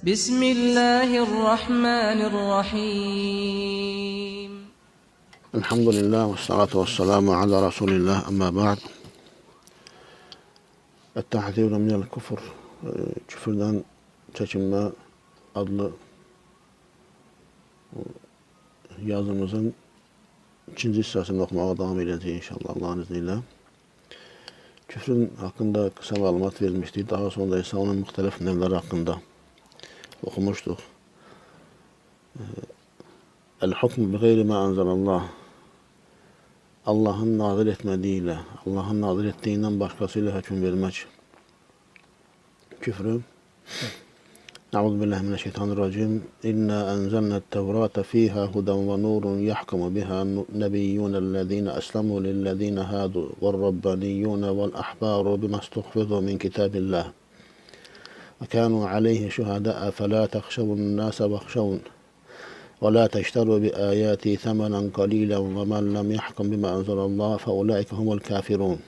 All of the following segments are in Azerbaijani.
Bismillahirrahmanirrahim. Elhamdülillah ve salatu ve selamu ala Resulillah amma ba'd. Et-tahziru minel kufur. Küfürden çekinme adlı yazımızın ikinci hissəsini oxumağa davam edəcəyik inşallah Allah'ın izniyle. Küfrün hakkında kısa malumat vermiştik. Daha sonra ise onun muhtelif nevləri hakkında okumuştuk. El-hukm bi gayri ma enzelallah. Allah'ın nazil etmediğiyle, Allah'ın nazil ettiğinden başkasıyla hüküm vermek küfrü. Euzubillahimineşşeytanirracim. İnna enzelne't tevrate fiha huden ve nurun yahkumu biha nebiyyunellezine eslemu lillezine hadu ve'r-rabbaniyyune vel-ahbaru bimastuhfizu min kitabillah. Ve kanu aleyhi şuhada'a felâ tehşevun-nâse vehşevun. ولا تشتروا بآياتي ثمنا قليلا ومن لم يحكم بما أنزل الله فأولئك هم الكافرون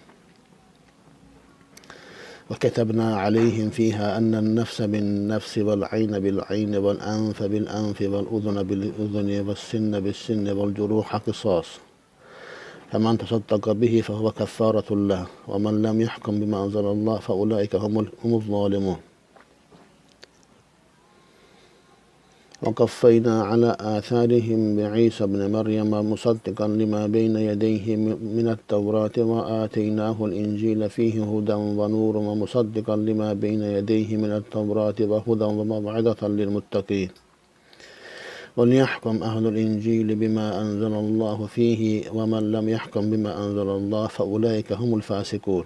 وكتبنا عليهم فيها أن النفس بالنفس والعين بالعين والأنف بالأنف والأذن بالأذن والسن بالسن والجروح قصاص فمن تصدق به فهو كفارة له ومن لم يحكم بما أنزل الله فأولئك هم الظالمون وقفينا على آثارهم بعيسى بن مريم مصدقا لما بين يديه من التوراة وآتيناه الإنجيل فيه هدى ونور ومصدقا لما بين يديه من التوراة وهدى وموعظة للمتقين وليحكم أهل الإنجيل بما أنزل الله فيه ومن لم يحكم بما أنزل الله فأولئك هم الفاسقون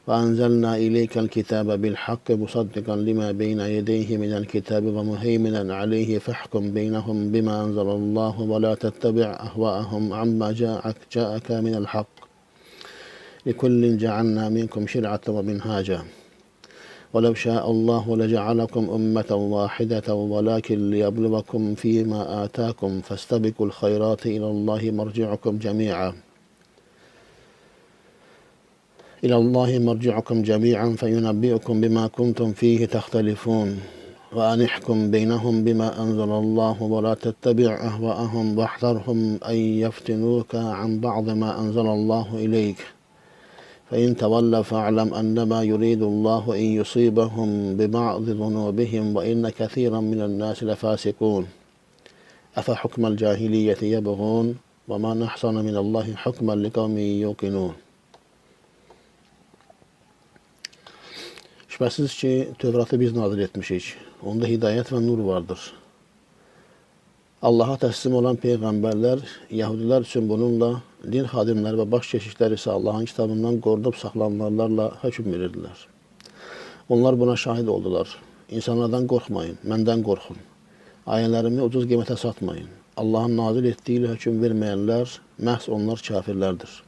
وأنزلنا إليك الكتاب بالحق مصدقا لما بين يديه من الكتاب ومهيمنا عليه فاحكم بينهم بما أنزل الله ولا تتبع أهواءهم عما جاءك من الحق لكل جعلنا منكم شرعة ومنهاجا ولو شاء الله لجعلكم أمة واحدة ولكن ليبلوكم فيما آتاكم فاستبقوا الخيرات إلى الله مرجعكم جميعا جميعا فينبئكم بما كنتم فيه تختلفون وأن احكم بينهم بما أنزل الله ولا تتبع أهواءهم واحذرهم أن يفتنوك عن بعض ما أنزل الله إليك فإن تولوا فاعلم أنما يريد الله أن يصيبهم ببعض ذنوبهم وإن كثيرا من الناس لفاسقون أفحكم الجاهلية يبغون وما أحسن من الله حكما لقوم يوقنون. Şüphesiz ki Tevrat'ı biz nazil etmişik. Onda hidayet ve nur vardır. Allah'a teslim olan peygamberler, Yahudiler için bununla, din hadimleri ve baş keşişler ise Allah'ın kitabından korunup saklananlarla hüküm verirdiler. Onlar buna şahit oldular. İnsanlardan korkmayın, menden korkun. Ayələrimi ucuz qiymətə satmayın. Allah'ın nazil ettiğiyle hüküm vermeyenler, məhz onlar kafirlerdir.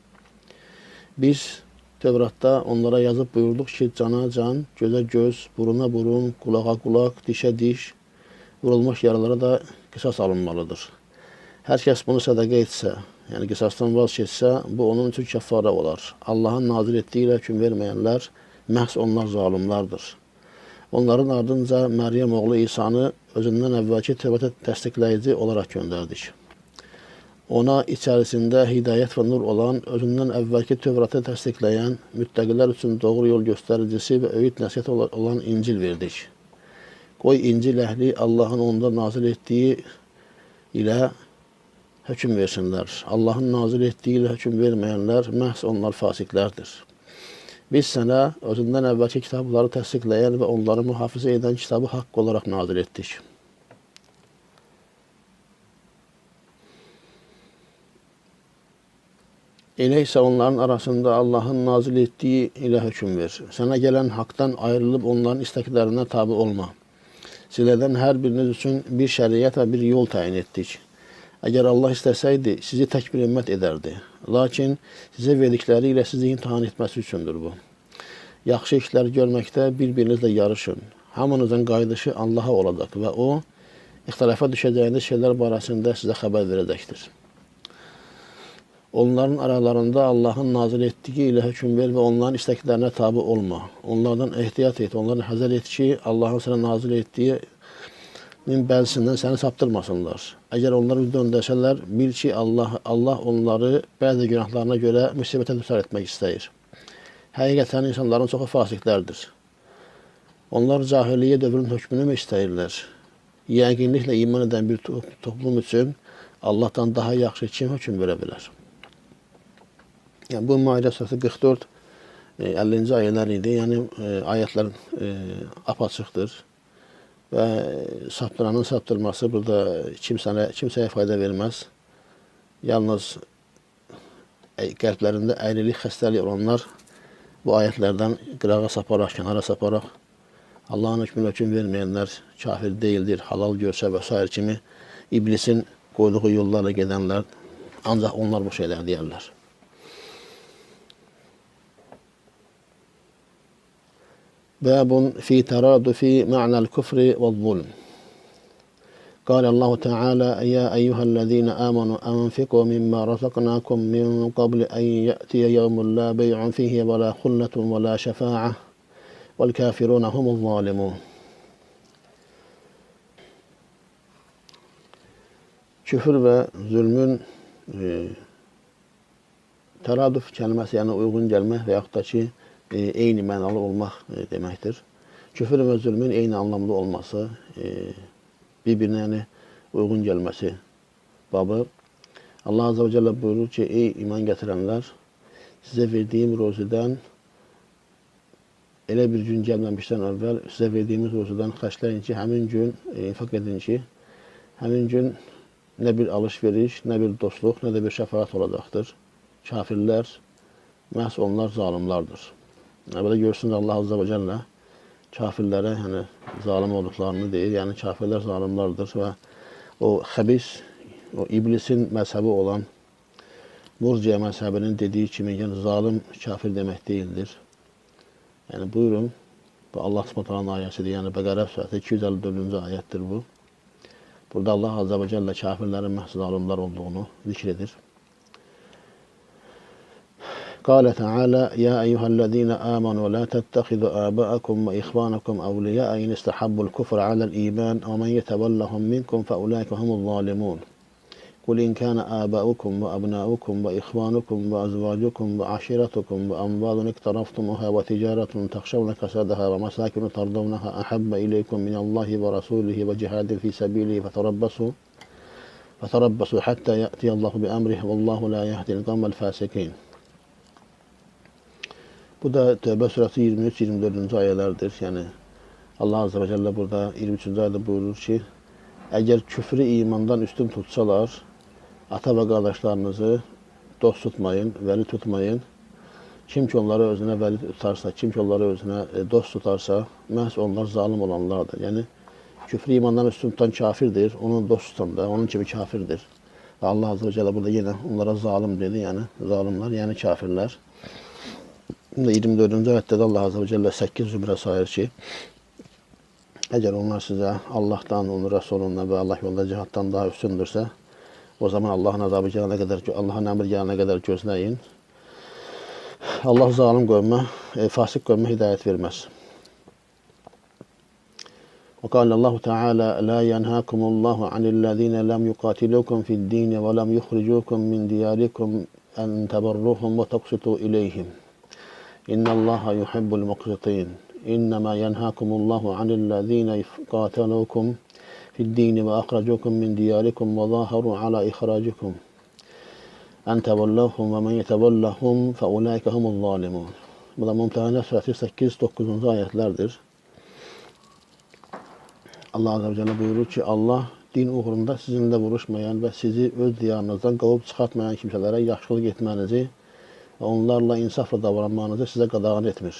Biz Tevrat'ta onlara yazıp buyurduk ki cana can, göze göz, buruna burun, kulağa kulak, dişe diş, vurulmuş yaralara da kısas alınmalıdır. Herkes bunu sadaka etse, yani kısastan vazgeçse bu onun için keffara olar. Allah'ın nazil ettiğiyle hüküm vermeyenler, məhz onlar zalimlardır. Onların ardınca Meryem oğlu İsa'nı özünden evvelki Tevrat'ı təsdiqləyici olarak gönderdik. Ona içerisinde hidayet ve nur olan, özünden evvelki Tevrat'ı təsdiqləyən, müttəqilər üçün doğru yol göstericisi ve öğüt nəsihət olan İncil verdik. Qoy İncil əhli Allah'ın onda nazil ettiği ile hüküm versinler. Allah'ın nazil ettiği ile hüküm vermeyenler, məhz onlar fasiklərdir. Biz sənə özünden evvelki kitabları təsdiqləyən ve onları mühafizə eden kitabı haqq olarak nazil etdik. Elə isə onların arasında Allah'ın nazil ettiği ile hüküm ver. Sana gelen haktan ayrılıp onların isteklerine tabi olma. Sizlerden her biriniz için bir şeriat ve bir yol tayin ettik. Eğer Allah isteseydi sizi tek bir ümmet ederdi. Lakin size verdikleriyle sizi imtihan etmesi üçündür bu. Yaxşı işler görmekte birbirinizle yarışın. Hamınızın qayıdışı Allah'a olacak ve o, ixtilafa düşeceğiniz şeyler barəsində size haber verecektir. Onların aralarında Allah'ın nazil ettiği ile hüküm ver ve onların isteklerine tabi olma. Onlardan ehtiyat et, onların hazır et ki Allah'ın sana nazil ettiğinin belsinden seni saptırmasınlar. Eğer onları döndürseler, bil ki Allah onları bazı günahlarına göre musibete düçar etmek ister. Həqiqətən insanların çoxu fasiklərdir. Onlar cahiliyə dövrünün hökmünü mü istəyirlər? Yəqinliklə iman edən bir toplum üçün Allah'tan daha yaxşı kim hökm verə bilər? Yəni, bu Maidə surəsi 44, 50-ci ayələr idi. Yəni, ayətlər apaçıqdır. Və saptıranın saptırması burada kimsəyə fayda verməz. Yalnız qəlblərində əyrilik, xəstəlik olanlar bu ayətlərdən qırağa saparaq, kənara saparaq, Allah'ın hükmünə hüküm verməyənlər kafir deyildir, halal görsə və s. kimi iblisin qoyduğu yollarla gedənlər, ancaq onlar bu şeylər deyərlər. Bəbun fi təradufi ma'nəl küfri və zulm. قال الله تعالى يا أيها الذين آمنوا أنفقوا مما رزقناكم من قبل أن يأتي يوم لا بيع فيه ولا خلة ولا شفاعة والكافرون هم الظالمون. Küfür ve zulmün təradüf kəlməsi, yəni uyğun gəlmək və yaxud da ki, eyni mənalı olmaq deməkdir. Küfür və zulmün eyni anlamlı olması, bir-birinə yəni uyğun gəlməsi babı. Allah Azze ve Celle buyurur ki, ey iman gətirənlər, sizə verdiyim rozudan elə bir gün gəlməmişdən əvvəl sizə verdiyimiz rozudan xərcləyin ki, həmin gün infaq edin ki, həmin gün nə bir alış-veriş, nə bir dostluq, nə də bir şəfaət olacaqdır. Kafirlər, məhz onlar zalimlardır. Belə görürsünüz, Allah Azze ve Celle kafirlərə zalim olduqlarını deyir. Yəni, kafirlər zalimlardır və o xəbis, o iblisin məzhəbi olan Murciə məzhəbinin dediyi kimi, yəni zalim kafir demək deyildir. Yəni, buyurun, bu Allah Subhanahu ayəsidir. Yəni, Bəqərə surəsi 254-cü ayətdir bu. Burada Allah Azze ve Celle kafirlərin məhz zalimlar olduğunu zikr edir. قال تعالى يا أيها الذين آمنوا لا تتخذوا آباءكم وإخوانكم أولياء إن استحبوا الكفر على الإيمان ومن يتولهم منكم فأولئك هم الظالمون قل إن كان آباؤكم وأبناؤكم وإخوانكم وأزواجكم وعشيرتكم وأموال اقترفتموها وتجارة تخشون كسادها ومساكن ترضونها أحب إليكم من الله ورسوله وجهاد في سبيله فتربصوا حتى يأتي الله بأمره والله لا يهدي القوم الفاسقين. Bu da Tövbə surəsi 23-24-cü ayələrdir. Yəni, Allah Azze ve Celle burada 23-cü ayədə buyurur ki, əgər küfrü imandan üstün tutsalar, ata və qardaşlarınızı dost tutmayın, vəli tutmayın. Kim ki onları özünə vəli tutarsa, kim ki onları özünə dost tutarsa, məhz onlar zalim olanlardır. Yəni, küfrü imandan üstün tutan kafirdir, onun dost tutan da onun kimi kafirdir. Və Allah Azze ve Celle burada yenə onlara zalim dedi, yəni zalimlar, yəni kafirlər. 24-cü ayətdə də Allah Azze ve Celle 8 zümrə sayır ki, əgər onlar sizə Allah'tan, onun Resulündən və Allah yolunda cihaddan daha üstündürsə, o zaman Allah'ın əmri gələnə qədər gözləyin. Allah zalim qövmə, fasik qövmə hidayət verməz. وقال الله تعالى لا ينهاكم الله عن الذين لم يقاتلوكم في الدين ولم يخرجوكم من دياركم أن تبروهم وتقسطوا إليهم إن الله يحب المقسطين إنما ينهاكم الله عن الذين قاتلوكم في الدين وأخرجوكم من دياركم وظاهروا على إخراجكم أن تولوهم ومن يتولهم فأولئك هم الظالمون. Bu da Mümtehane surəsi 8-9-cu ayətlərdir. Allah Azze ve Celle buyurur ki, Allah din uğrunda sizinlə vuruşmayan və sizi öz diyarınızdan qovub çıxartmayan kimsələrə yaxşılıq etmənizi və onlarla insafla davranmanızı sizə qadağan etmir.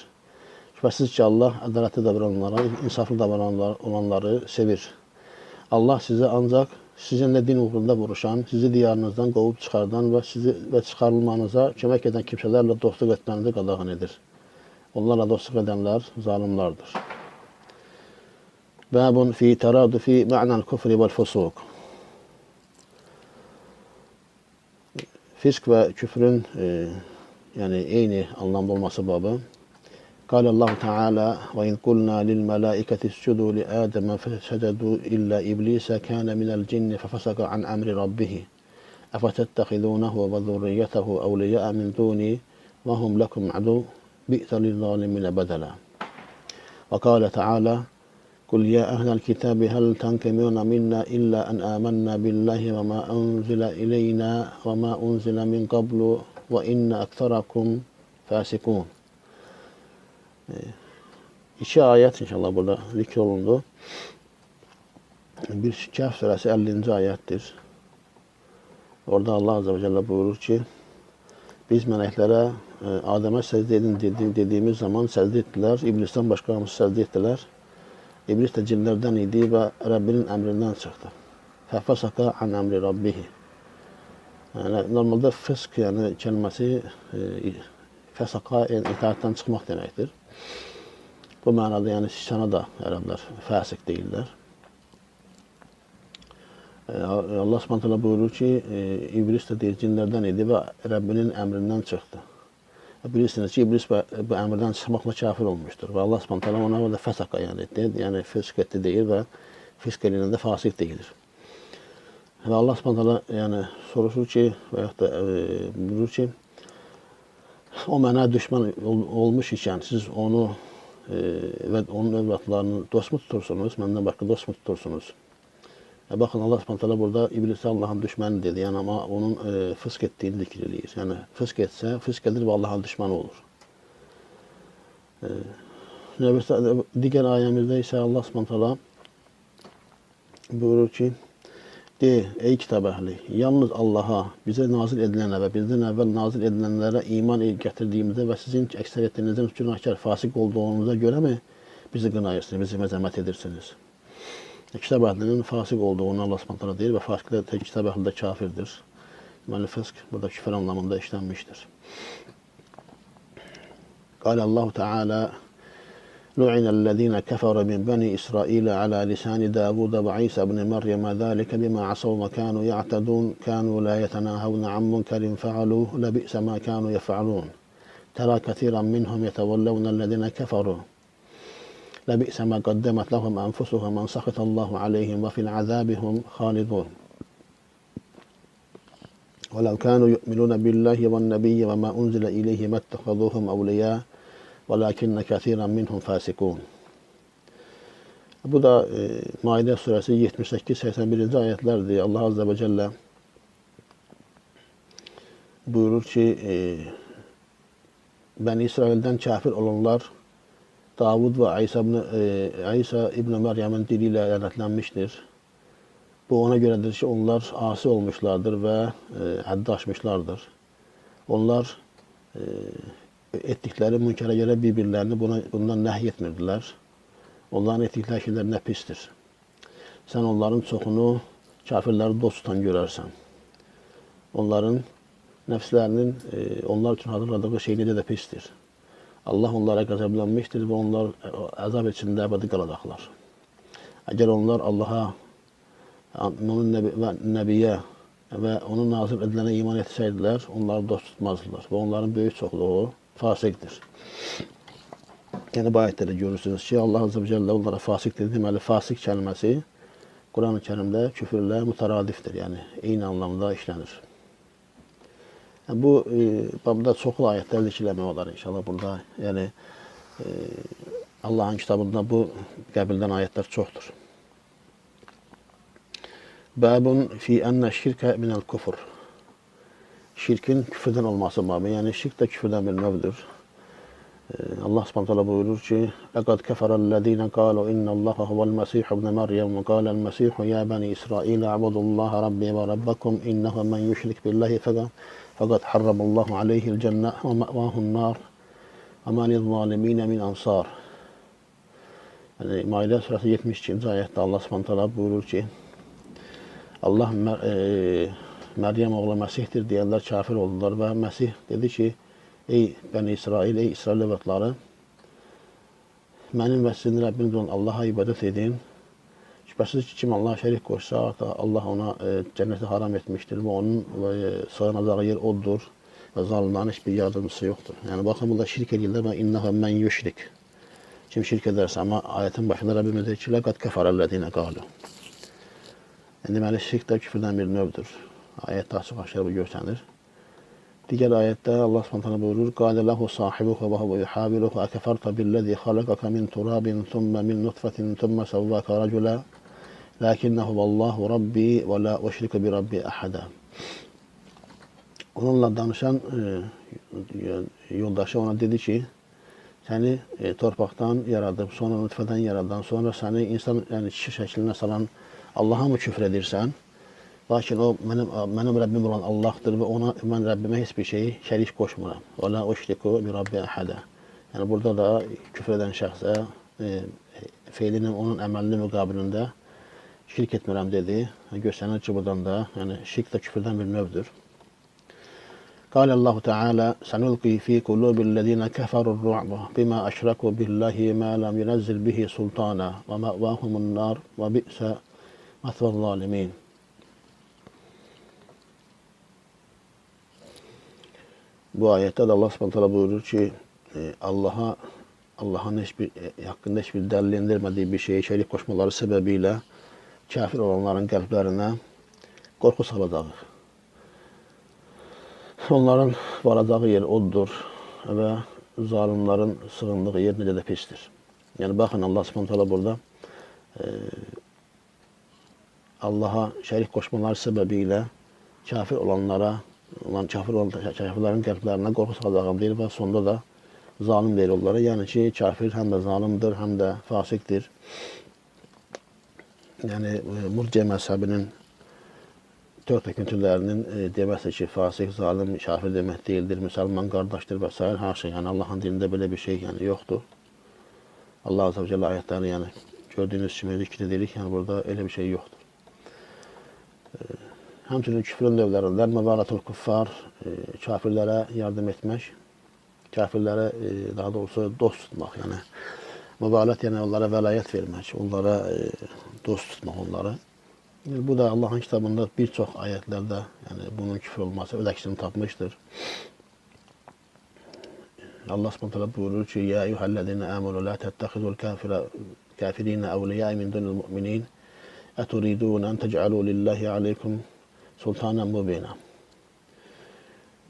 Şübhəsiz ki, Allah ədalətli davrananları, insaflı davrananları sevir. Allah sizə ancaq sizinlə din uğrunda vuruşan, sizi diyarınızdan qovub çıxardan və çıxarılmanıza kömək edən kimsələrlə dostluq etmənizi qadağan edir. Onlarla dostluq edənlər zalimlardır. Bəbun fi təradufi ma'nəl küfri vəl fusuq. fisk ve küfrün yani eyni anlamda olması babı. قال الله تعالى وإذ قلنا للملائكة اسجدوا لآدم فسجدوا إلا إبليس كان من الجن ففسق عن أمر ربه أفتتخذونه وذريته أولياء من دوني وهم لكم عدو بئس للظالمين بدلا وقال تعالى قل يا أهل الكتاب هل تنقمون منا إلا أن آمنا بالله وما أنزل إلينا وما أنزل من قبل وإن أكثركم فاسقون. İki ayet inşallah burada zikrolundu. Bir Kehf suresi 50. ayettir. Orada Allah Azze ve Celle buyurur ki biz meleklere Adem'e secde edin dediğimiz zaman secde ettiler. İblisten başkalarımız secde ettiler. İblis de cinlerden idi ve Rabbinin emrinden çıktı. Fefesaka an emri rabbihi. Yani normalde fısk yani kelimesi fesaka itaatten çıkmak demektir. Bu manada yani sana da Araplar fasık değiller. Allah subhanahu buyurur ki İblis de değil cinlerden idi ve Rabbinin emrinden çıktı. Bilirsiniz ki İblis bu emirden çıkmakla kafir olmuştur. Ve Allah subhanahu ona da fesaka yani etti. Yani fısk etti değil ve fısk elinden de fasık değildir. Ve Allah subhanahu yani soruşur ki veyahut da buyurur ki o mənə düşman olmuş iken siz onu ve onun evlatlarını dost mu tutursunuz? Benden başka dost mu tutursunuz? Bakın Allah subhanahu burada İblis'e Allah'ın düşmanı dedi. Yani ama onun fısk ettiğini zikredilir. Yani fısk etse, fısk edir ve Allah'ın düşmanı olur. Diğer ayemizde ise Allah subhanahu buyurur ki de ey kitap ehli, yalnız Allah'a, bize nazil edilene ve bizden evvel nazil edilenlere iman getirdiğimizde ve sizin ekseriyeterinizin günahkar, fasık olduğunuza göre mi bizi gınayırsınız, bizi mezemet edirsiniz? Kitap ehlinin fasık olduğunu Allah subhanahu değil ve fasık da kitap ehli de kafirdir. Yani fısk burada küfür anlamında işlenmiştir. Kâle Allahu Teala لُعِنَ الَّذ۪ينَ كَفَرُوا مِنْ بَنِي إِسْرَائِيلَ عَلَى لِسَانِ دَاوُودَ وَعِيسَى بْنِ مَرْيَمَ ذَٰلِكَ بِمَا عَصَوْا وَكَانُوا يَعْتَدُونَ كَانُوا لَا يَتَنَاهَوْنَ عَنْ مُنْكَرٍ فَعَلُوهُ لَبِئْسَ مَا كَانُوا يَفْعَلُونَ تَرَى كَثِيرًا مِنْهُمْ يَتَوَلَّوْنَ الَّذِينَ كَفَرُوا لَبِئْسَ مَا قَدَّمَتْ لَهُمْ أَنْفُسُهُمْ أَنْ سَخِطَ اللّٰهُ عَلَيْهِمْ وَفِي الْعَذَابِ هُمْ خَالِدُونَ وَلَوْ كَانُوا يُؤْمِنُونَ بِاللّٰهِ وَالنَّبِيِّ وَمَا أُنْزِلَ إِلَيْهِ مَا اتَّخَذُوهُمْ أَوْلِيَاءَ وَلَكِنَّ كَثِيرًا مِنْهُمْ فَاسِقُونَ. Bu da Maide suresi 78-81. ayetlerdir. Allah Azze ve Celle buyurur ki Ben İsrail'den kafir olanlar Davud ve İsa İbn Meryem'in diliyle lanetlenmiştir. Bu ona göredir ki onlar asi olmuşlardır ve haddi aşmışlardır. Onlar ettikleri münkere göre birbirlerini bundan nehyetmirdiler. Onların ettikleri şeyler ne pistir. Sen onların çoxunu kafirləri dost tutan görərsən. Onların nəfslərinin onlar üçün hazırladığı şey necə də pistir. Allah onlara qəzəblənmişdir və onlar əzab içində əbədi qalacaqlar. Əgər onlar Allaha, onun nəbiyə və onun nazil edilənə iman etsəydilər, onları dost tutmazdılar və onların böyük çoxluğu fasiqdir. Yəni bu ayətdə də görürsünüz ki, Allah Azze ve Celle onlara fasik dedi. Deməli, fasik kəlməsi Quran-ı Kerimdə küfürlə mütəradifdir. Yəni, eyni anlamda işlənir. Yəni, bu babda çoxlu ayətlər zikirləmək olar inşallah burada. Yəni, Allahın kitabında bu qəbildən ayətlər çoxdur. Bəbun fi ennə şirkə minəl kufur. Şirkin küfürdən olması babı. Yəni, şirk də küfürdən bir növdür. Allah subhanahu buyurur ki لَقَدْ كَفَرَ الَّذ۪ينَ قَالُوا اِنَّ اللّٰهَ هُوَ الْمَسِيحُ ابْنَ مَرْيَمْ وَقَالَ الْمَسِيحُ يَا بَنِي إِسْرَائِيلَ اعْبُدُوا اللّٰهَ رَبِّي وَرَبَّكُمْ اِنَّهُ مَنْ يُشْرِكْ بِاللّٰهِ فَقَدْ حَرَّمَ اللّٰهُ عَلَيْهِ الْجَنَّةَ وَمَأْوَاهُ النَّارُ وَمَا لِلظَّالِمِينَ مِنْ أَنْصَارٍ. Yani Maide suresi 72. ayette Allah subhanahu buyurur ki Allah Meryem oğlu Mesih'tir diyenler kafir oldular ve Mesih dedi ki ey Bəni İsrail, ey İsrail evlatları, mənim və sizin Rəbbiniz olan Allaha ibadət edin. Şübhəsiz ki, kim Allah'a şərik qoşsa, Allah ona cənnəti haram etmişdir və onun sığınacağı yer odur və zalimlərin heç bir yardımcısı yoxdur. Yəni, baxın, burada şirk edirlər və innəhə mən yüşrik. Kim şirk edərsə, amma ayətin başında Rəbbimiz deyir ki, ləqəd kəfərəllədinə qalu. Deməli, şirk də küfrdən bir növdür. Ayətdə açıq-aşkar bu görsənir. Digər ayətdə Allah Subhanahu buyurur: "Qâle lehu sahibuhu ve huve yuhaviruhu ekferta billezî halakaka min turabin thumma min nutfetin thumma savvaka racula lakinnehu vallahu rabbi ve la uşriku bi rabbi ahada." Onunla danışan yoldaşı ona dedi ki, səni torpaqdan yaradıb, sonra nutfədən yaradan, sonra səni insan kişi şəklinə salan Allah'a mı küfr edirsən? Lakin o mənim Rəbbim olan Allah'dır və ona mən Rəbbimə heç bir şeyi şərik qoşmuram. Və la uşriku bi rabbi ahada. Yəni burada da küfr edən şəxsə feilinin onun əməlinin müqabilində şirk etmirəm dedi. Göstərir ki, buradan da yəni şirk də küfrdən bir növdür. قال الله تعالى سنلقي في قلوب الذين كفروا الرعب بما أشركوا بالله ما لم ينزل به سلطانا ومأواهم النار وبئس مثوى الظالمين. Bu ayette de Allah subhanahu buyurur ki Allah'ın hakkında hiçbir delillendirmediği bir şeye şerik koşmaları sebebiyle kafir olanların kalplerine korku salacağız. Onların varacağı yer odur ve zalimlerin sığındığı yer necə də pistir. Yani bakın Allah subhanahu burada Allah'a şerik koşmaları sebebiyle kafir olanlara kafirlerin kalplerine korku salacağım deyir ve sonunda da zalim deyir onlara. Yani ki kafir hem de zalimdir hem de fasiktir. Yani Murciye mezhebinin dört hükümtülərinin deməsi ki, fasik, zalim, kafir demək değildir, Müslüman qardaşdır və s. Haşa, yəni Allah'ın dilində belə bir şey yəni yoxdur. Allah Azze ve Celle ayətləri yəni gördüyünüz kimi zikr edirik, yəni burada elə bir şey yoxdur. Həmçinin küfrün növlərindən məvalatul kuffar, kafirlərə yardım etmək, kafirlərə daha doğrusu dost tutmaq, yəni məvalət yəni onlara vəlayət vermək, onlara dost tutmaq onları. Bu da Allah'ın kitabında birçok ayetlerde yani bunun küfür olması öz aksini tapmıştır. Allah subhanahu buyurur ki: "Ya eyyuhellezine amenu la tettehizul kafirine evliya min dunil mu'minin eturidun en tec'alu lillahi aleykum sultanen mubina."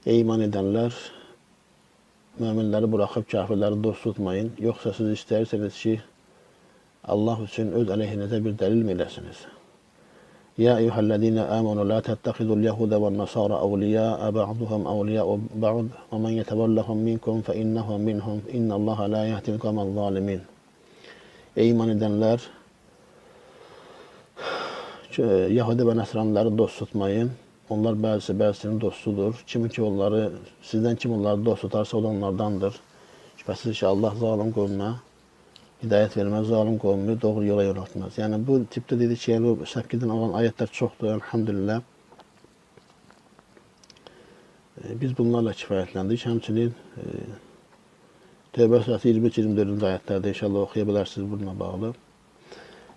Ey iman edenler, müminleri bırakıp kafirleri dost tutmayın. Yoksa siz isterseniz ki Allah için öz aleyhinize bir delil mi edesiniz? يا أيها الذين آمنوا لا تتخذوا اليهود والنصارى أولياء بعضهم أولياء بعض ومن يتولهم منكم فإنه منهم إن الله لا يهدي القوم الظالمين. Ey iman edenler, Yahudi ve Nasranları dost tutmayın. Onlar bazısının dostudur. Sizden kim onları dost tutarsa o da onlardandır. Şüphesiz ki Allah zalim kavmine hidayət verməz, zalim qovmunu doğru yola yönəltməz. Yəni bu tipdə dedik ki, yəni o səkkiden olan ayətlər çoxdur, elhamdülillah. Biz bunlarla kifayətləndik. Həmçinin Tövbə surəsi 23-24-cü ayətlərdə inşallah oxuya bilərsiniz bununla bağlı.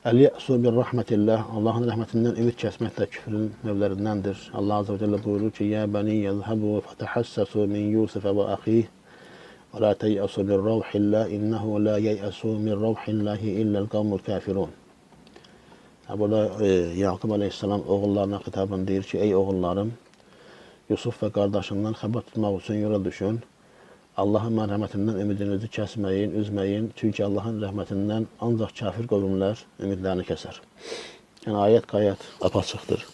Əl-yə'su bir rahmətillah, Allahın rəhmətindən ümid kəsmək də küfrün növlərindəndir. Allah Azze ve Celle buyurur ki: "Ya bani yezhabu fetahassasu min Yusuf ve axihi ve la teyasu min ravhillah innehu la yeyasu min ravhillahi illa'l kavmul kafirun." Burada Yaqub Aleyhisselam oğullarına xitabən deyir ki: "Ey oğullarım, Yusuf ve kardeşinden xəbər tutmaq üçün yola düşün. Allahın rəhmətindən ümidinizi kəsməyin, üzməyin. Çünki Allahın rəhmətindən ancaq kafir qovumlar ümidlərini kəsər." Yəni ayət qayət apaçıqdır.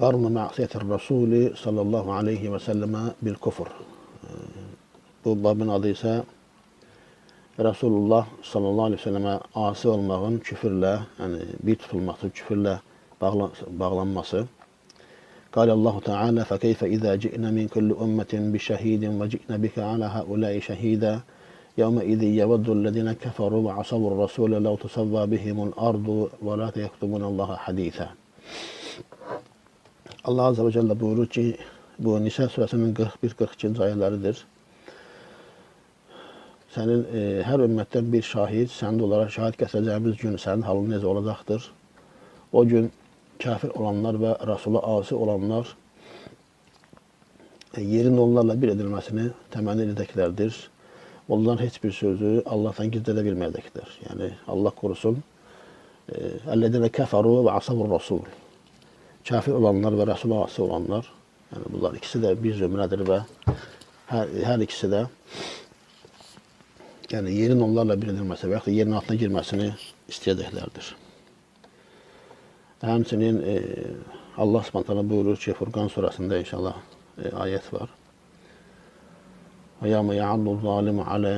Qarnu ma'siyetir Rasuli sallallahu aleyhi ve selleme bil kufr. Bu babın adı ise Resulullah sallallahu aleyhi ve selleme asi olmağın küfürlə, yani bir tutulması, küfürlə bağlanması. قال الله تعالى فكيف إذا جئنا من كل أمة بشهيد وجئنا بك على هؤلاء شهيدا يومئذ يود الذين كفروا وعصوا الرسول لو تسوى بهم الأرض ولا يكتمون الله حديثا. Allah Azze ve Celle buyurur ki, bu Nisa suresinin 41-42. ayetləridir. sənin hər ümmətdən bir şahid, sənin də olaraq şahid kəsəcəyimiz gün sənin halın necə olacaqdır? O gün kafir olanlar və Rasula asi olanlar yerin onlarla bir edilməsini təmənni edəklərdir. Onların heç bir sözü Allah'tan gizlədə bilməyəcəkdir. Yəni Allah korusun. Əllədənə kəfəru və asabur rasul. Kafir olanlar və Rasula asi olanlar, yəni bunlar ikisi də bir zümrədir və hər ikisi də yəni yerin onlarla bir edilməsi və yaxud da yerin altına girməsini istəyəcəklərdir. Həmçinin Allah Subhanahu buyurur ki, Furqan surasında inşallah ayet var. وَيَوْمَ يَعَضُّ الظَّالِمُ عَلَى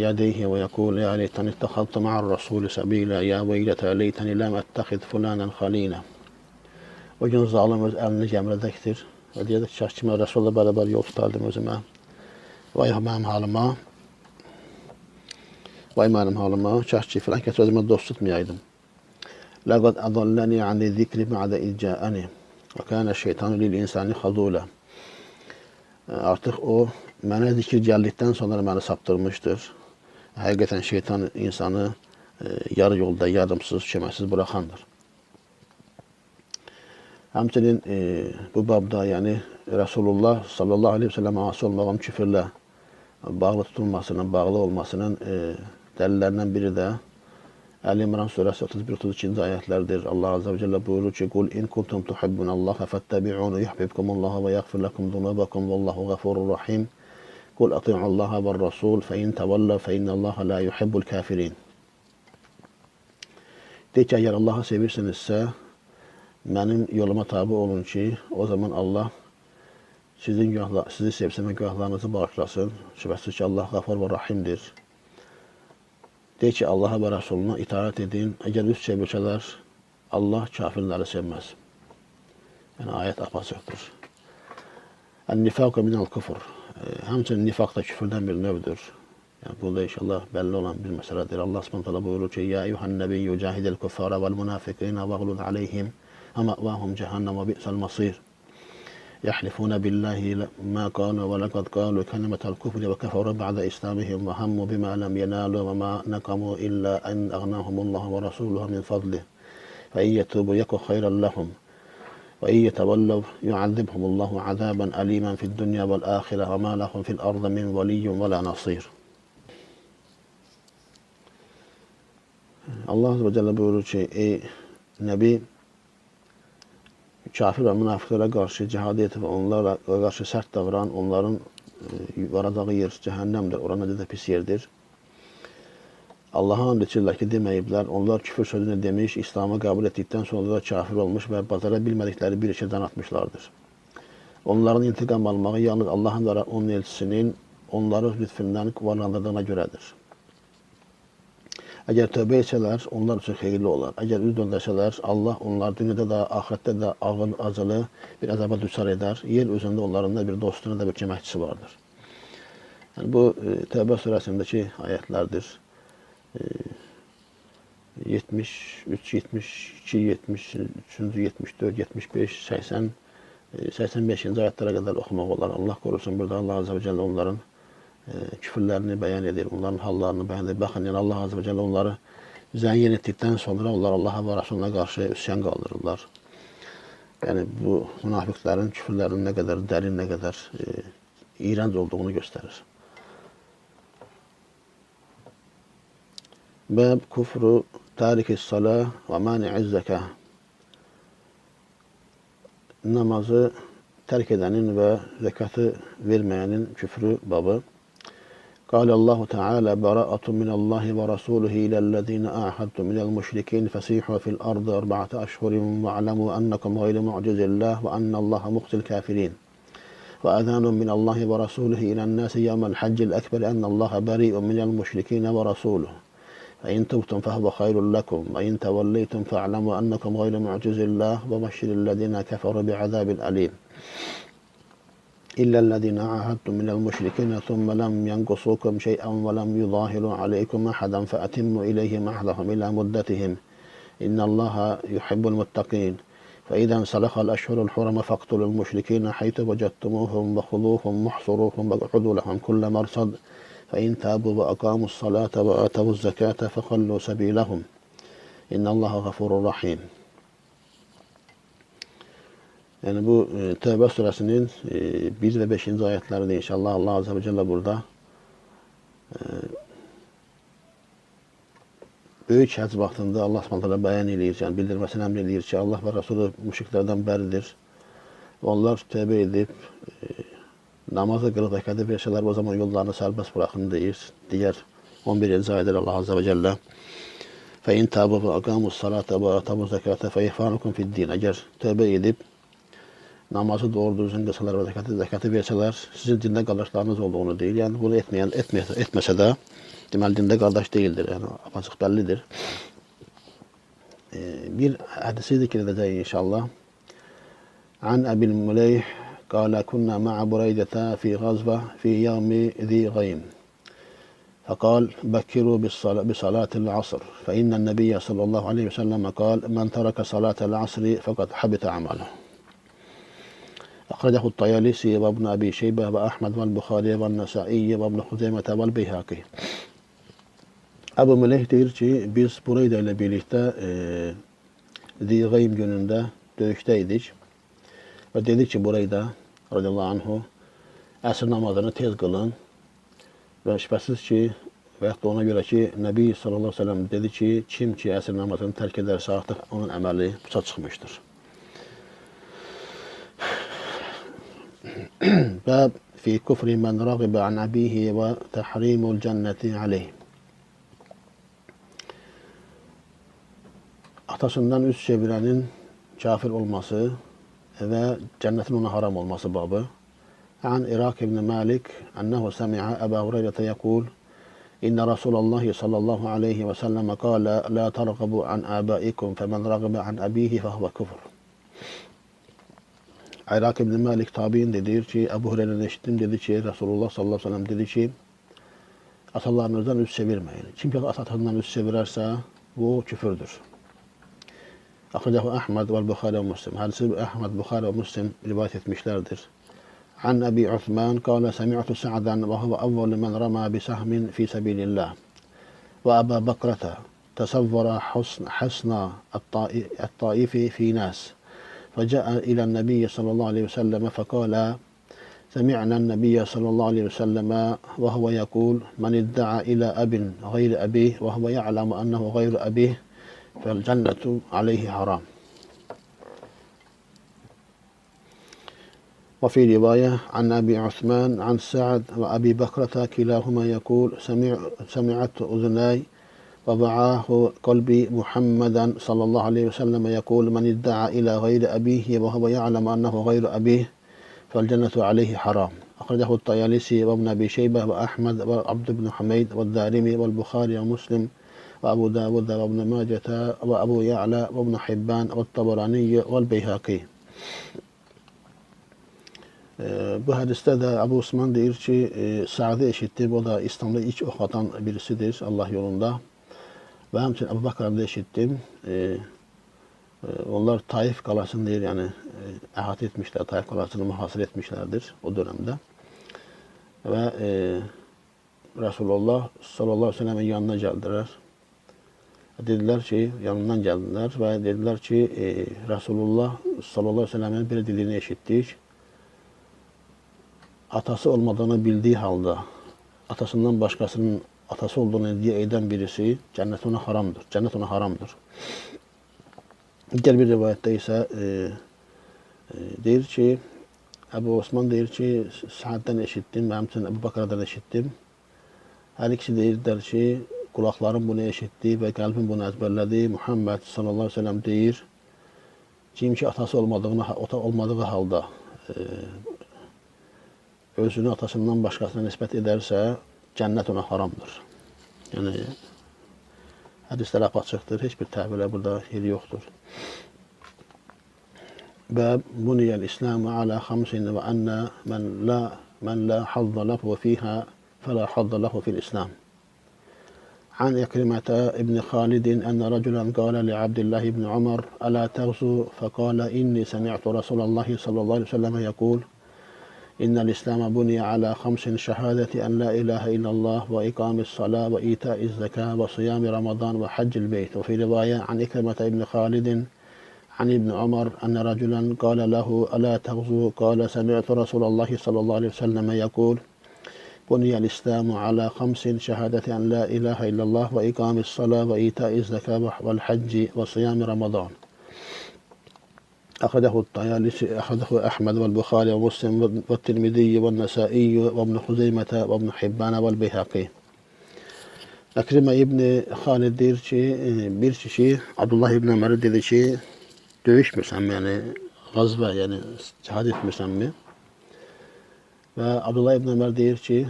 يَدَيْهِ وَيَقُولُ يَا لَيْتَنِي اتَّخَذْتُ مَعَ الرَّسُولِ سَبِيلًا يَا وَيْلَتَى لَيْتَنِي لَمْ أَتَّخِذْ فُلَانًا خَلِيلًا. O gün zalim öz əlini gəmirədəkdir və deyəcək ki, kaş kimə Rəsulla bərabər yol tutardım özümə. Vay mənim halıma, kaş ki filan kəs özümə dost tutmayaydım. لَقَدْ أَضَلَّنِي عَنِ الذِّكْرِ بَعْدَ إِذْ جَاءَنِي وَكَانَ الشَّيْطَانُ لِلْإِنسَانِ خَذُولًا. Artıq o mənə zikir gəldikdən sonra məni saptırmışdır. Həqiqətən şeytan insanı yarı yolda, yardımsız, köməksiz buraxandır. Həmçinin bu babda, yəni Resulullah sallallahu aleyhi ve sellem asi olmağın küfürlə bağlı tutulmasının, bağlı olmasının dəlillərindən biri də Əli İmran surəsi 31-32-ci ayətlərdir. Allah azze ve celle buyurur ki: "Qul in kuntum tuhibbunallaha fattabi'uni yuhibbukumullahu ve yaghfir lakum zunubakum vallahu gafurur rahim. Qul ati'ullaha vel rasul fe in tevallav fe innallaha la yuhibbul kafirin." De ki, əgər Allah'ı sevirsinizsə, mənim yoluma tabi olun ki, o zaman Allah sizi sevsin və günahlarınızı bağışlasın. Şübhəsiz ki, Allah gafur və rahimdir. De ki, Allah'a və Rasuluna itaat edin. Əgər üst çevirsələr, Allah kafirləri sevməz. Yəni, ayət apaçıqdır. Ən-nifaqı minəl kufur. Həmçinin nifaq da küfürdən bir növdür. Yəni, burada inşallah bəlli olan bir məsələdir. Allah subhanahu buyurur ki, Ya eyyuhan nebiyyü cahidel kuffara vel munafiqina vəqlud aleyhim əməvahum cəhənnəm və bi'səl masir. يحلفون بالله ما قالوا ولقد قالوا كلمة الكفر وكفروا بعد إسلامهم وهموا بما لم ينالوا وما نقموا إلا أن أغناهم الله ورسوله من فضله فإن يتوبوا يك خيرا لهم وإن يتولوا يعذبهم الله عذابا أليما في الدنيا والآخرة وما لهم في الأرض من ولي ولا نصير. Allah Azze ve Celle buyurur ki, ey Nebi, kafir və münafiqlərə qarşı cihad et və onlara qarşı sərt davran, onların varacağı yer cəhənnəmdir, oranı da pis yerdir. Allah'a and içirlər ki, deməyiblər, onlar küfür sözünü demiş, İslamı qəbul etdikdən sonra da kafir olmuş və bacara bilmədikləri bir işə can atmışlardır. Onların intiqam almağı yalnız Allah'ın da onun elçisinin onları lütfündən varlandırdığına görədir. Əgər tövbə etsələr, onlar üçün xeyirli olar. Əgər üz döndərsələr, Allah onlar dünyada da, ahirətdə də ağır, acılı bir əzaba düçar edər. Yer üzündə onların da bir dostuna da bir köməkçisi vardır. Yəni, bu Tövbə surəsindəki ayətlərdir. 73, 72, 73, 74, 75, 80, 85-ci ayətlərə qədər oxumaq olar. Allah korusun, burada Allah Azze ve Celle onların küfürlərini bəyan edir, onların hallarını bəyan edir. Baxın, yəni Allah Azze ve Celle onları zəngin etdikdən sonra onlar Allah'a və Rasuluna qarşı üsyan qaldırırlar. Yəni bu münafiqlərin küfürlərinin nə qədər dərin, nə qədər iğrənc olduğunu göstərir. Bəb kufru tarikis salah və mani'iz zəkah. Namazı tərk edənin və zəkatı verməyənin küfrü babı. قال الله تعالى براءة من الله ورسوله إلى الذين أعاهدتم من المشركين فسيحوا في الأرض 4 أشهر واعلموا أنكم غير معجز الله وأن الله مخزي الكافرين وأذان من الله ورسوله إلى الناس يوم الحج الأكبر أن الله بريء من المشركين ورسوله فإن تبتم فهو خير لكم وإن توليتم فاعلموا أنكم غير معجز الله وبشر الذين كفروا بعذاب أليم إلا الذين عاهدتم من المشركين ثم لم ينقصوكم شيئا ولم يظاهروا عليكم أحدا فأتموا إليهم عهدهم إلى مدتهم إن الله يحب المتقين فإذا انسلخ الأشهر الحرم فاقتلوا المشركين حيث وجدتموهم وخذوهم واحصروهم واقعدوا لهم كل مرصد فإن تابوا وأقاموا الصلاة وآتوا الزكاة فخلوا سبيلهم إن الله غفور رحيم. Yani bu Tevbe suresinin 1 ve 5. ayetlerinde inşallah Allah Azze ve Celle burada böyük həcc vaxtında Allah Subhanahu bəyan eləyir, yəni bildirməsini əmr eləyir ki, Allah və Resulü müşriklərdən bəridir. Onlar tövbə edib namazı 40 rəkəti versələr, o zaman yollarını sərbəst buraxın deyir. Digər 11-ci ayədir Allah Azze ve Celle. فَاِنْ تَابُوا وَاَقَامُوا الصَّلَاةَ وَآتَوُا الزَّكَاةَ فَاِخْوَانُكُمْ فِي الدِّينِ. Əgər tövbə edib namazı doğru düzgün qılsalar və zəkatı versələr, sizin dində qardaşlarınız olduğunu deyir. Yəni bunu etməsə də deməli dində qardaş deyildir. Yəni apaçıq bəllidir. Bir hədisi zikr edəcəyik inşallah. An Əbil Müleyh qala kunna ma'a Buraydətə fi ğazvə fi yevmi zi qaym. فقال بكروا بصلاة العصر فإن النبي صلى الله عليه وسلم قال من ترك صلاة العصر فقد حبط عمله. أخرجه الطيالسي وابن أبي شيبة وأحمد والبخاري والنسائي وابن خزيمة والبيهقي. Əbu Müleyh deyir ki, biz Bureydə ilə birlikdə Zi-Qaym günündə döyüşdə idik və dedi ki, Bureydə radiyallahu anhu əsr namazını tez qılın və şübhəsiz ki, və yaxud da ona görə ki, Nəbi sallallahu aleyhi ve sellem dedi ki, kim ki əsr namazını tərk edərsə artıq onun əməli puça çıxmışdır. Bəb fi kufri mən rəqibə an əbihi və təhrimul cənnəti aleyh. Atasından üz çevirənin kafir olması və cənnətin ona haram olması babı. An İrak ibn Malik ennehu semi'a Ebu Hureyre yekul İnne Resulallah sallallahu aleyhi ve sellem kâle la tergabu an âbâikum femen ragibe an abihi fehuve kufr. İrak ibn Malik tabi'in dedi ki Ebu Hureyre'den eşittim dedi ki Resulullah sallallahu aleyhi ve sellem dedi ki atalarınızdan üz çevirmeyin. Kim ki atasından üz çevirerse bu küfürdür. Akhrajahu Ahmed ve Bukhari ve Müslim. Hadisi Ahmed, Bukhari ve Müslim rivayet etmişlerdir. An Abi Osman kâle semi'tu Sa'dan ve huve evvelu men rama bisahmin fi sebilillah. Ve Aba Bakrata tesavvara hasna at-taifi fi nas. فجاء إلى النبي صلى الله عليه وسلم فقال سمعنا النبي صلى الله عليه وسلم وهو يقول من ادعى إلى أب غير أبيه وهو يعلم أنه غير أبيه فالجنة عليه حرام. وفي رواية عن أبي عثمان عن سعد وأبي بكرة كلاهما يقول سمعت أذناي ووعاه قلبي محمدا صلى الله عليه وسلم يقول من ادعى إلى غير أبيه وهو يعلم أنه غير أبيه فالجنة عليه حرام. أخرجه الطيالسي وابن أبي شيبة وأحمد وعبد بن حميد والدارمي والبخاري ومسلم وأبو داود وابن ماجة وأبو يعلى وابن حبان والطبراني والبيهقي. Bu hadiste de Abu Osman deyir ki Sa'dı eşittim. O da İslam'da ilk ok atan birisidir Allah yolunda. Ve həmçinin Əbu Bakr'ı da eşittim. Onlar Taif qalasını deyir, yəni əhatə etmişlər, Taif qalasını mühasirə etmişlərdir o dönemdə. Və Resulullah sallallahu aleyhi ve sellem'in yanına gəldilər. Dediler ki, yanından gəldilər və dedilər ki, Resulullah sallallahu aleyhi ve sellem'in bir dilini eşitdik. Atası olmadığını bildiği halde, atasından başkasının atası olduğunu iddia eden birisi cennet ona haramdır. Cennet ona haramdır. Diğer bir rivayette ise deyir ki, Ebu Osman deyir ki, Sa'd'den eşittim, həmçinin Ebu Bakr'dan eşittim. Her ikisi deyirlər ki, kulaklarım bunu eşitti ve kalbim bunu ezberledi. Muhammed sallallahu aleyhi ve sellem deyir, kim ki atası olmadığı halda özünü atasından başkasına nispət edərsə, cennet ona haramdır. Yani hadisler apaçıqdır, hiçbir təvilə burada yeri yoxdur. Və buniyəl İslamı alə xamsin və ənə mən la hazza lahu fīhə fələ hazza lahu fil İslam. عن إكرمة ابن خالد أن رجلا قال لعبد الله بن عمر ألا تغزو فقال إني سمعت رسول الله صلى الله عليه وسلم يقول İnnel İslam buniye ala khamsin şehadeti en la ilahe illallah ve ikamis salah ve itaiz zeka ve siyami Ramazan ve haccil beyt. Ve fi rivaye an İkremete ibn Halidin عن ابن عمر أن رجلا قال له ألا تغزو قال سمعت رسول الله صلى الله عليه وسلم يقول بني الإسلام على خمس شهادة أن لا إله إلا الله وإقام الصلاة وإيتاء الزكاة والحج وصيام رمضان أخرجه أحمد والبخاري ومسلم والترمذي والنسائي وابن خزيمة وابن حبان والبيهقي. Ekrime İbni Halid der ki, bir kişi Abdullah İbni Ömer'e dedi ki, dövüşmürsem yani gazve yani cihad etmirsem mi? Ve Abdullah İbni Ömer der ki,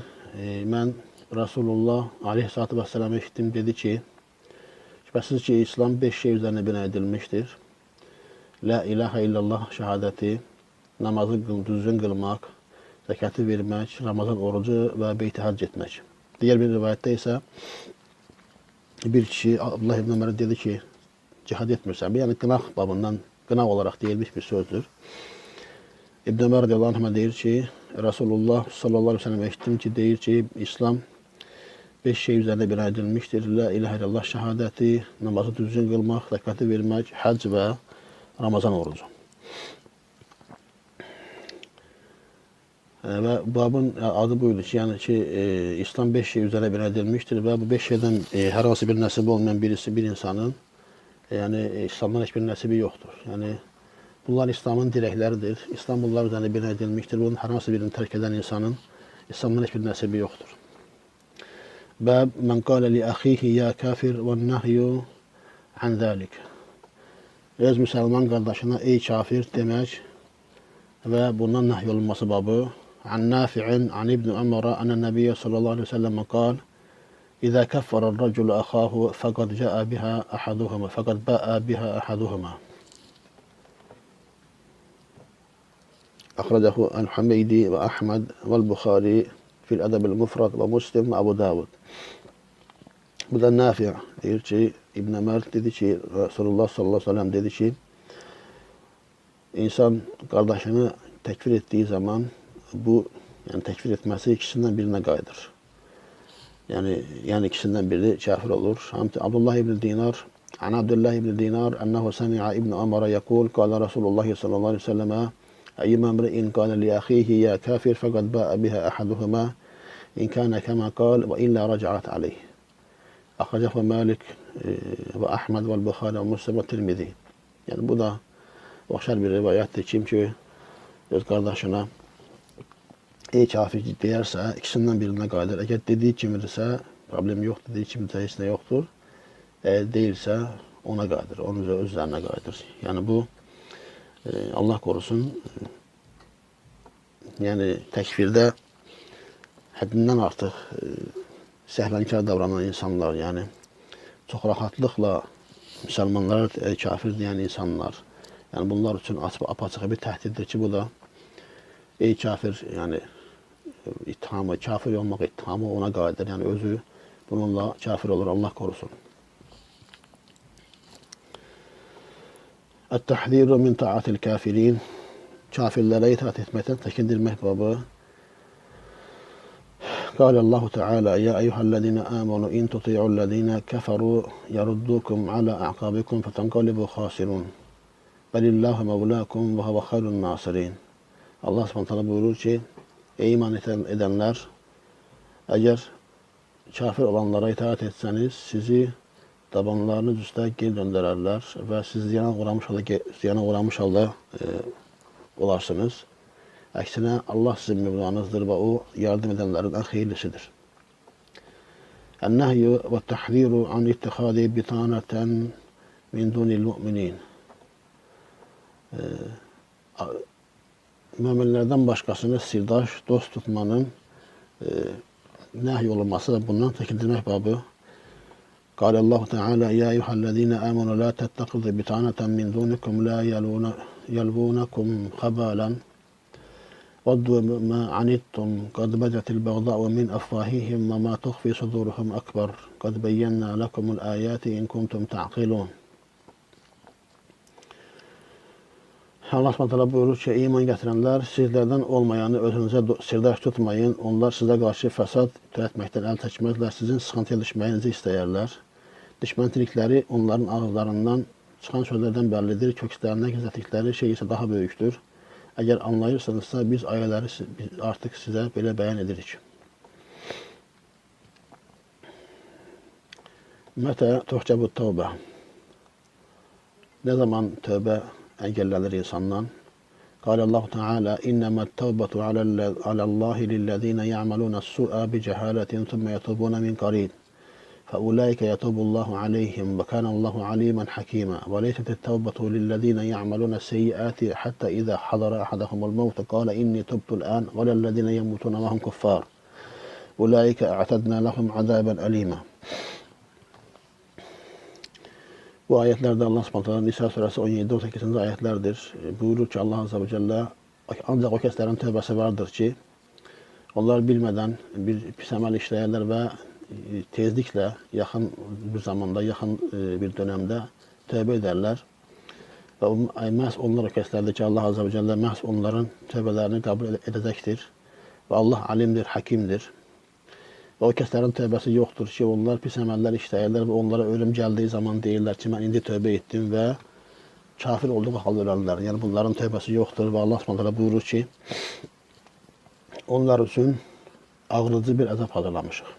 ben Resulullah Aleyhisselatü Vesselam'ı işittim dedi ki, şüphesiz ki İslam 5 şey üzerine bina edilmiştir. La ilahe illallah şehadeti, namazı düzgün kılmak, zekatı vermek, Ramazan orucu ve beyti hac etmek. Diğer bir rivayette ise bir kişi Abdullah İbni Ömer'e dedi ki, cihad etmirsem, yani gınah babından, gınah olarak değilmiş bir sözdür. İbn Ömer radıyallahu anh deyir ki, Resulullah sallallahu aleyhi ve sellem eşittim ki deyir ki, İslam 5 şey üzerine bina edilmiştir. La ilahe illallah şehadeti, namazı düzgün kılmak, zekatı vermek, hac ve Ramazan orucu. Ve babın adı buydu ki, yani ki İslam 5 şey üzerine bina edilmiştir ve bu 5 şeyden herhangi bir nasibi olmayan birisi bir insanın yani İslam'dan hiçbir nasibi yoktur. Yani bunlar İslam'ın direkleridir. İslam bunlar üzerine bina edilmiştir. Bunun herhangi birini terk eden insanın İslam'dan hiçbir nasibi yoktur. Bab men kâle li ahihi ya kafir ve nahyu an zâlik. Öz Müslüman kardeşine ey kafir demek ve bundan nahyolunması babı. An Nafi'in an İbn Ömer'e annen Nebiye sallallahu aleyhi ve sellem kâl İzâ keffara r-raculu ahâhu fekad câ'a biha ahaduhuma fekad bâ'a biha ahaduhuma. Akhrajahu el-Humeydi ve Ahmed ve Bukhari fil Edeb el-Mufrad ve Müslim ve Abu Davud. Bu da Nafi' diyor ki İbn Ömer dedi ki Resulullah sallallahu aleyhi ve sellem dedi ki insan kardeşini tekfir ettiği zaman bu yani tekfir etmesi ikisinden birine kaydır. Yani ikisinden biri kafir olur. Abdullah ibn Dinar an Abdullah ibn Dinar ennehu semi'a İbn Ömer'e yekul kâle Resulullah sallallahu aleyhi ve selleme eyyüme emri'in kâle li ahihi ya kafir fekad bâ'a biha ahaduhuma in kâne kema kâl ve illa raca'at aleyh. Akhrajahu Malik ve Ahmed ve Bukhari ve Müslim ve Tirmizi. Yani bu da okşar bir rivayettir. Kim ki öz kardeşine ey kafir deyərsə, ikisindən birinə qayıdır. Əgər dediyi kimidirsə, problem yox, dediyi kimidirsə, heç nə yoxdur. Əgər deyilsə, ona qayıdır, onun özlərinə qayıdır. Yəni bu, Allah qorusun, yəni təkfirdə həddindən artıq səhlənkar davranan insanlar, yəni çox rahatlıqla müsəlmanlara kafir deyən insanlar, yəni bunlar üçün apaçıq bir təhdiddir ki, bu da ey kafir, yəni ittihamı, kafir olmaq ittihamı ona qayıdır. Yəni özü bununla kafir olur, Allah korusun. Et-tahziru min ta'atil kafirin. Kafirlərə itaat etməkdən çəkindirmək babı. قال الله تعالى يا أيها الذين آمنوا إن تطيعوا الذين كفروا يردوكم على أعقابكم فتنقلبوا خاسرون بل الله مولاكم وهو خير الناصرين. Allah subhanahu buyurur ki ey iman edenler eğer kafir olanlara itaat etseniz sizi tabanlarınız üstə geri döndürərlər və siz ziyana uğramış halda olarsınız. Əksinə Allah sizin mevlanızdır və o yardım edənlərin ən xeyirlisidir. Ən-nəhyu və tahziru an ittixadi bitanatan min dunil mu'minin. Müminlərdən başqasını sirdaş, dost tutmanın nəhy olunması və bundan çəkindirmək babı. Qalallahu Teala ya eyyuhellezine amenu la tettexizu bitanatan min dunikum la yalvunakum khabalan وَدُّوا مَا عَنِتُّمْ قَدْ بَدَتِ الْبَغْضَاءُ مِنْ أَفْوَاهِهِمْ وَمَا تُخْفِي صُدُورُهُمْ أَكْبَرُ قَدْ بَيَّنَّا لَكُمُ الْآيَاتِ إِنْ كُنْتُمْ تَعْقِلُونَ. Allah Subhanahu buyurur ki, iman gətirənlər sizlərdən olmayanı özünüzə sirdaş tutmayın. Onlar sizə qarşı fəsad törətməkdən əl çəkməzlər. Sizin sıxıntıya düşməyinizi istəyərlər. Düşmənçilikləri onların ağızlarından çıxan sözlərdən bəllidir. Kökslərində gizlətdikləri şey isə daha böyükdür. Əgər anlayırsınızsa biz ayələri artıq sizə belə bəyan edirik. Mətə tuhcəbu tövbə. Ne zaman tövbə engellənir insandan? Qala Allah Teala innəmət tövbətu aləllahi lillezine ya'maluna as-su'a bi cehaletin thumma yatubuna min qarib. فأولئك يتوب الله عليهم وكان الله عليما حكيما وليست التوبة للذين يعملون السيئات حتى إذا حضر أحدهم الموت قال إني تبت الآن ولا الذين يموتون وهم كفار أولئك أعتدنا لهم عذابا أليما. Bu ayetlerde Allah subhanahu Nisa suresi 17-18. ayetlerdir. Buyurur ki Allah azze ve celle ancak o keslerin tövbesi vardır ki onlar bilmeden bir pis amel işləyərlər və tezliklə yaxın bir zamanda, yaxın bir dönemdə tövbə edərlər. Və məhz onlar o kəslərdir ki Allah azze ve celle məhz onların tövbələrini qəbul edəcəkdir. Və Allah alimdir, hakimdir. Və o kəslərin tövbəsi yoxdur ki, onlar pis əməllər işləyirlər və onlara ölüm gəldiyi zaman deyirlər ki, mən indi tövbə etdim və kafir olduğu halda ölərlər. Yəni bunların tövbəsi yoxdur və Allah Subhanahu buyurur ki, onlar üçün ağrıcı bir əzab hazırlamışıq.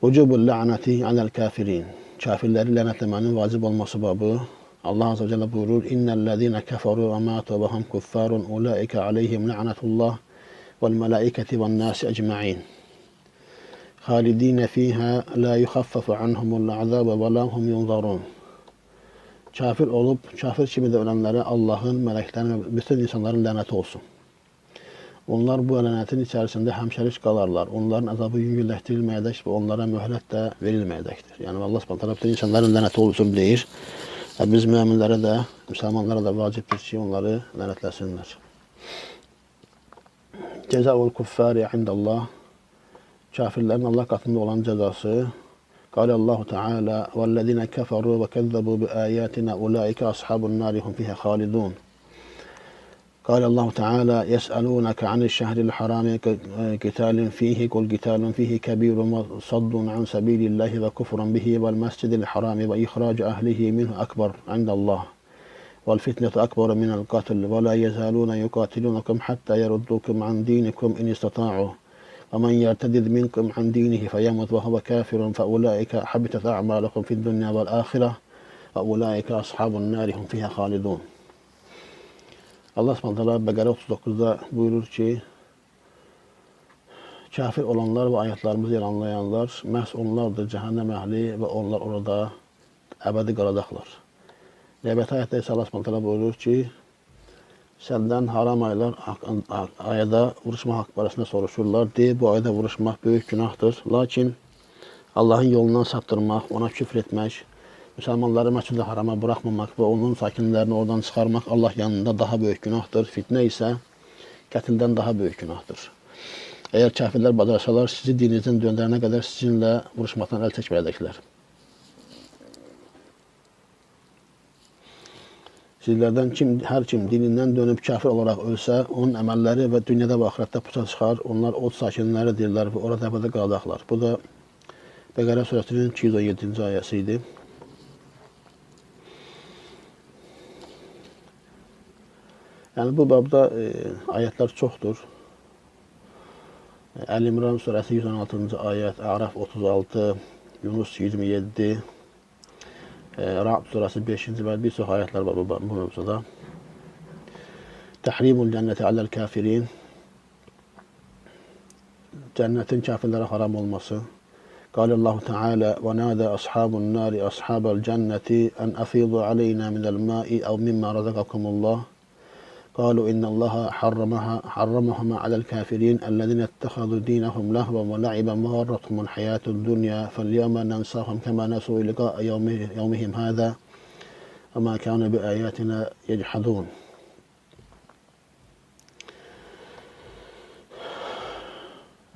Ucubul la'nati alel kafirin. Kafirləri lənətləmənin vacib olması babı. Allah Azze ve Celle buyurur, İnnellezine keferu ve matu ve hum kuffarun ulaike aleyhim la'natullah vel melaiketi ven nasi ecma'in. Halidine fiha la yukhaffafu anhumul azab ve la hum yunzarun. Kafir olup kafir kimi de ölenlere Allah'ın, meleklerin ve bütün insanların lənəti olsun. Onlar bu lənətin içərisində həmşərik qalarlar. Onların azabı yüngülləşdirilməyəcək və onlara möhlət də verilməyəcəkdir. Yəni Allah Subhanahu bütün insanların lənəti olsun deyir. Biz müminlərə də, müsəlmanlara da vacibdir ki, onları lənətləsinlər. Cəzaul kuffari indəllah. Kafirlərin Allah qatında olan cəzası. Qala Allahu Teala: "Vellezine keferu ve kezzebu bi ayatina ulaika ashabun nar hum fiha halidun." قال الله تعالى يسألونك عن الشهر الحرام قتال فيه قل قتال فيه كبير وصد عن سبيل الله وكفر به والمسجد الحرام وإخراج أهله منه أكبر عند الله والفتنة أكبر من القتل ولا يزالون يقاتلونكم حتى يردوكم عن دينكم إن استطاعوا ومن يرتد منكم عن دينه فيمت وهو كافر فأولئك حبطت أعمالكم في الدنيا والآخرة وأولئك أصحاب النار هم فيها خالدون. Allah Subhanahu Bəqərə 39'da buyurur ki, kafir olanlar və ayətlərimizi yalanlayanlar məhz onlardır cəhənnəm əhli və onlar orada əbədi qalacaqlar. Növbəti ayətdə isə Allah Subhanahu buyurur ki, səndən haram aylar ayədə vuruşmaq haqq barəsində soruşurlar. Deyir, bu ayədə vuruşmaq böyük günahdır. Lakin Allahın yolundan saptırmaq, ona küfr etmək, Müsəlmanları məscid-i harama buraxmamaq və onun sakinlərini oradan çıxarmaq Allah yanında daha böyük günahdır. Fitnə isə qətildən daha böyük günahdır. Əgər kafirlər bacarsalar, sizi dininizdən döndərənə qədər sizinlə vuruşmaqdan əl çəkməyəcəklər. Sizlərdən hər kim dinindən dönüb kafir olaraq ölsə, onun əməlləri və dünyada və axirətdə puça çıxar. Onlar od sakinləri deyirlər və orada əbədə qalacaqlar. Bu da Bəqərə surəsinin 217-ci ayəsi idi. Yəni bu babda ayətlər çoxdur. Əl-İmran surəsi 116-cı ayət, Ərəf 36, Yunus 27, Ra'd surəsi 5-ci və bir çox ayətlər var bu mövzuda. Təhrimul cənnəti aləl kafirin. Cənnətin kafirlərə haram olması. Qalallahu Teala: "Və nadə ashabun nari ashabal cənnəti an afidu aleyna minəl ma'i əv mimma razaqakumullah." قالوا إن الله حرمهما على الكافرين الذين اتخذوا دينهم لهوا ولعبا وغرتهم الحياة الدنيا فاليوم ننساهم كما نسوا لقاء يومهم هذا وما كانوا بآياتنا يجحدون.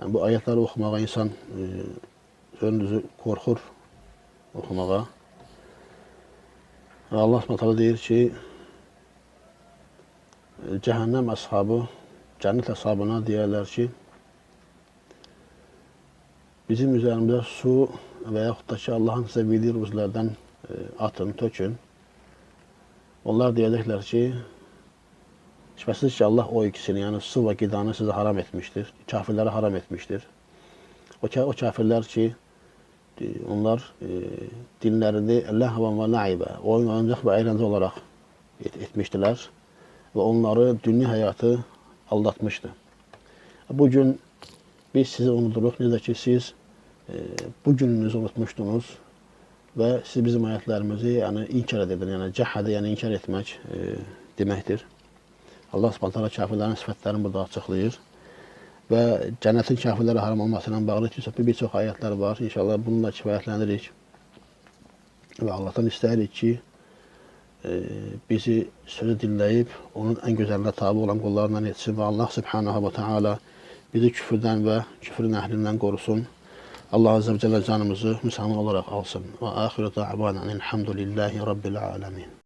Yani bu ayetleri okumağa insan önünüzü korkur okumağa. Allah SWT deyir ki, Cəhənnəm əshabı cənnət əshabına deyərlər ki, bizim üzərimizə su və yaxud da ki, Allahın sizə verdiyi ruzlərdən atın, tökün. Onlar deyəcəklər ki, şübhəsiz ki, Allah o ikisini, yəni su və qidanı sizə haram etmişdir, kafirlərə haram etmişdir. O kafirlər ki, onlar dinlərini ləhvən və naibə, oyun, oyuncaq və əyləncə olaraq etmişdilər və onları dünya həyatı aldatmışdı. Bugün biz sizi unuduruq, necə ki, siz bu gününüzü unutmuşdunuz və siz bizim ayətlərimizi inkar edin, yəni cəhədə, yəni inkar etmək deməkdir. Allah Subhanahu kafirlərin sifətlərini burada açıqlayır və cənnətin kafirlərə haram olması ilə bağlı bir çox ayətlər var. İnşallah bununla kifayətlənirik və Allahdan istəyirik ki, bizi sözü dinləyib, onun ən gözəlinə tabi olan qullarından etsin və Allah Subhanahu wa ta'ala bizi küfürdən və küfrün əhlindən qorusun. Allah Azze ve Celle canımızı müsəlman olaraq alsın. Və axiru da'vanan elhamdülillahi rabbil alemin.